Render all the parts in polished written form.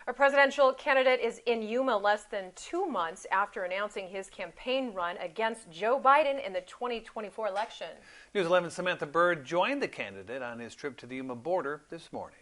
A presidential candidate is in Yuma less than 2 months after announcing his campaign run against Joe Biden in the 2024 election. News 11's Samantha Bird joined the candidate on his trip to the Yuma border this morning.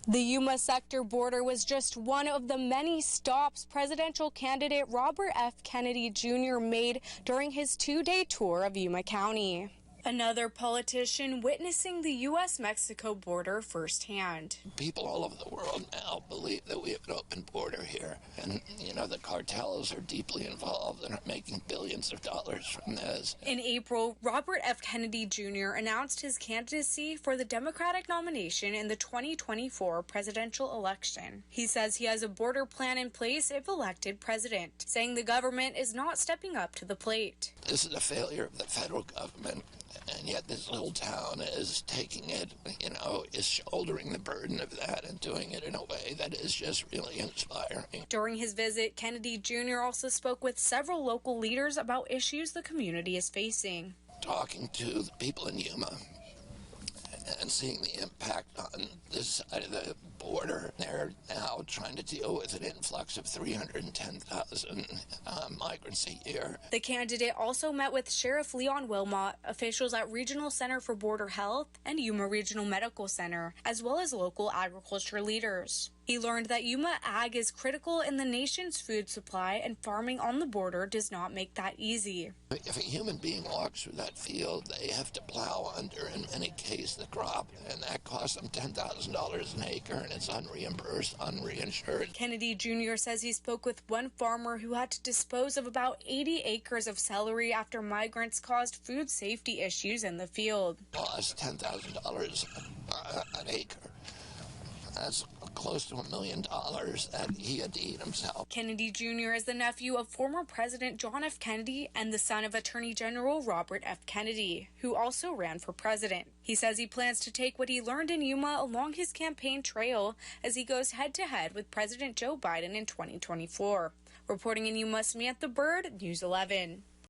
The Yuma sector border was just one of the many stops presidential candidate Robert F. Kennedy Jr. made during his 2-day tour of Yuma County. Another politician witnessing the U.S.-Mexico border firsthand. People all over the world now believe that we have an open border here. And, the cartels are deeply involved and are making billions of dollars from this. In April, Robert F. Kennedy Jr. announced his candidacy for the Democratic nomination in the 2024 presidential election. He says he has a border plan in place if elected president, saying the government is not stepping up to the plate. This is a failure of the federal government. And yet this little town is taking it, is shouldering the burden of that and doing it in a way that is just really inspiring. During his visit, Kennedy Jr. also spoke with several local leaders about issues the community is facing. Talking to the people in Yuma and seeing the impact on this side of the border. They're now trying to deal with an influx of 310,000 migrants a year. The candidate also met with Sheriff Leon Wilmot, officials at Regional Center for Border Health and Yuma Regional Medical Center, as well as local agriculture leaders. He learned that Yuma ag is critical in the nation's food supply, and farming on the border does not make that easy. If a human being walks through that field, they have to plow under, in any case, the crop, and that costs them $10,000 an acre, and it's unreimbursed, unreinsured. Kennedy Jr. says he spoke with one farmer who had to dispose of about 80 acres of celery after migrants caused food safety issues in the field. Lost $10,000 an acre. That's close to $1 million that he had to eat himself. Kennedy Jr. is the nephew of former President John F. Kennedy and the son of Attorney General Robert F. Kennedy, who also ran for president. He says he plans to take what he learned in Yuma along his campaign trail as he goes head-to-head with President Joe Biden in 2024. Reporting in Yuma, Samantha Bird, News 11.